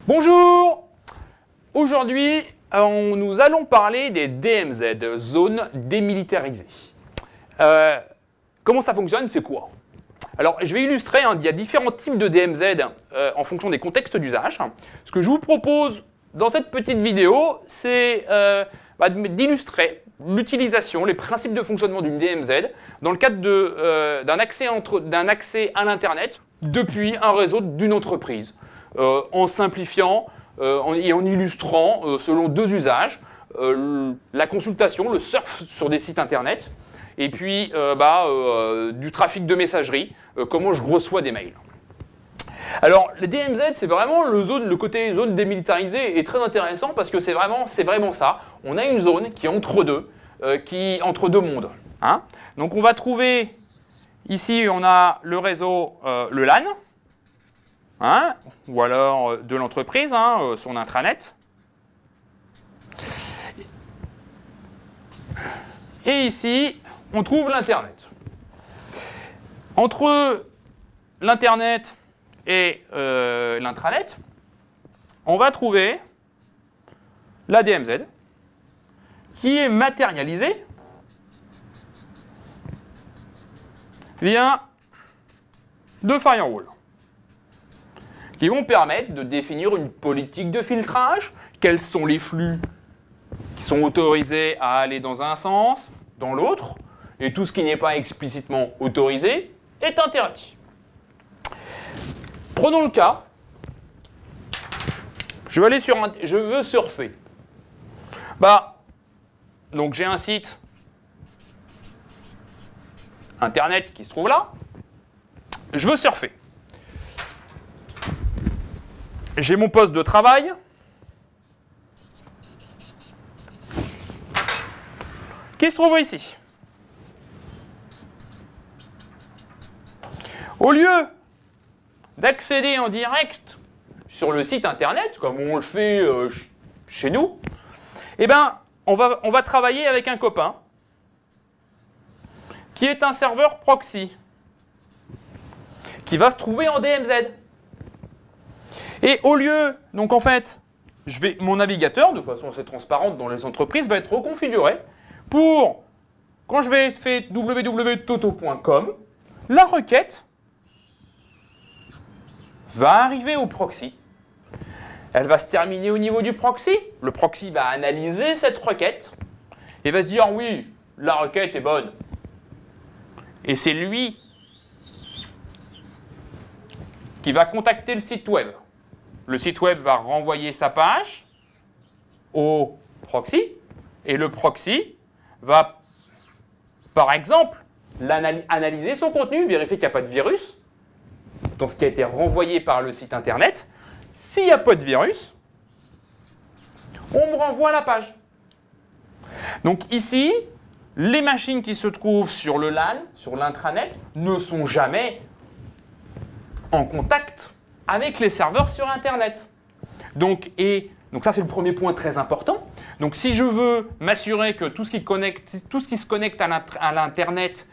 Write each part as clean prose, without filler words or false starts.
Bonjour! Aujourd'hui, nous allons parler des DMZ, zones démilitarisées. Comment ça fonctionne? C'est quoi? Alors, je vais illustrer, il y a différents types de DMZ en fonction des contextes d'usage. Ce que je vous propose dans cette petite vidéo, c'est d'illustrer l'utilisation, les principes de fonctionnement d'une DMZ dans le cadre d'un accès à l'Internet depuis un réseau d'une entreprise. En simplifiant et en illustrant selon deux usages, la consultation, le surf sur des sites internet, et puis du trafic de messagerie, comment je reçois des mails. Alors, les DMZ, c'est vraiment le côté zone démilitarisée est très intéressant parce que c'est vraiment ça. On a une zone qui est entre deux mondes. Hein. Donc, on va trouver, ici, on a le réseau, le LAN, hein, ou alors de l'entreprise, hein, son intranet. Et ici, on trouve l'Internet. Entre l'Internet et l'intranet, on va trouver la DMZ qui est matérialisée via deux firewalls qui vont permettre de définir une politique de filtrage, quels sont les flux qui sont autorisés à aller dans un sens, dans l'autre, et tout ce qui n'est pas explicitement autorisé est interdit. Prenons le cas, je veux surfer. Donc j'ai un site internet qui se trouve là, je veux surfer. J'ai mon poste de travail. Qui se trouve ici. Au lieu d'accéder en direct sur le site internet, comme on le fait chez nous, eh ben, on va travailler avec un copain qui est un serveur proxy qui va se trouver en DMZ. Et au lieu, donc en fait, mon navigateur, de façon assez transparente dans les entreprises, va être reconfiguré pour, quand je vais faire www.toto.com, la requête va arriver au proxy. Elle va se terminer au niveau du proxy. Le proxy va analyser cette requête et va se dire oui, la requête est bonne. Et c'est lui qui va contacter le site web. Le site web va renvoyer sa page au proxy et le proxy va, par exemple, analyser son contenu, vérifier qu'il n'y a pas de virus dans ce qui a été renvoyé par le site internet. S'il n'y a pas de virus, on me renvoie la page. Donc ici, les machines qui se trouvent sur le LAN, sur l'intranet, ne sont jamais en contact avec les serveurs sur Internet. Donc ça, c'est le premier point très important. Donc si je veux m'assurer que tout ce qui se connecte à l'Internet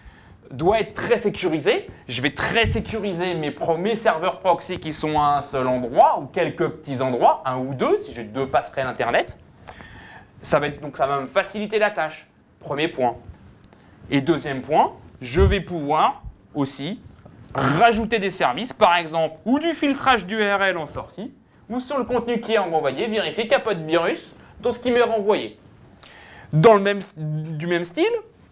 doit être très sécurisé, je vais très sécuriser mes serveurs proxy qui sont à un seul endroit ou quelques petits endroits, un ou deux, si j'ai deux passerelles Internet. Ça va me faciliter la tâche. Premier point. Et deuxième point, je vais pouvoir aussi rajouter des services, par exemple, ou du filtrage d'URL en sortie, ou sur le contenu qui est renvoyé, vérifier qu'il n'y a pas de virus dans ce qui m'est renvoyé. Du même style,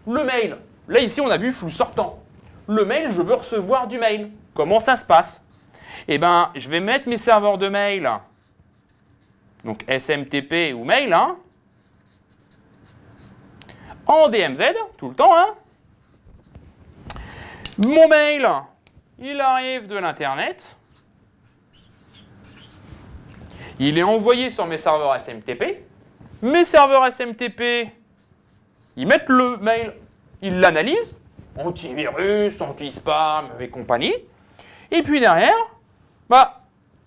le mail. Là, ici, on a vu flux sortant. Le mail, je veux recevoir du mail. Comment ça se passe? Eh bien, je vais mettre mes serveurs de mail, donc SMTP ou mail, en DMZ, tout le temps. Mon mail, il arrive de l'Internet. Il est envoyé sur mes serveurs SMTP. Mes serveurs SMTP, ils mettent le mail, ils l'analysent, antivirus, anti-spam et compagnie. Et puis derrière,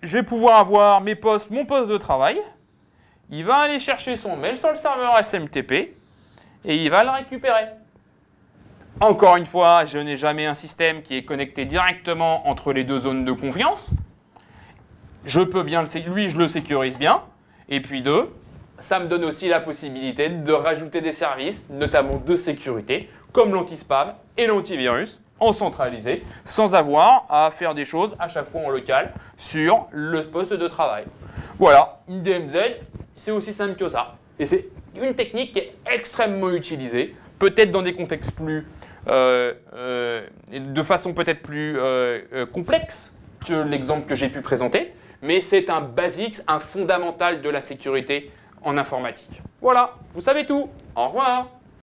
je vais pouvoir avoir mon poste de travail. Il va aller chercher son mail sur le serveur SMTP et il va le récupérer. Encore une fois, je n'ai jamais un système qui est connecté directement entre les deux zones de confiance. je peux bien lui, je le sécurise bien. Et puis 2, ça me donne aussi la possibilité de rajouter des services, notamment de sécurité, comme l'anti-spam et l'antivirus, en centralisé, sans avoir à faire des choses à chaque fois en local sur le poste de travail. Voilà, une DMZ, c'est aussi simple que ça. Et c'est une technique qui est extrêmement utilisée, peut-être dans des contextes plus, de façon peut-être plus complexe que l'exemple que j'ai pu présenter, mais c'est un basique, un fondamental de la sécurité en informatique. Voilà, vous savez tout. Au revoir.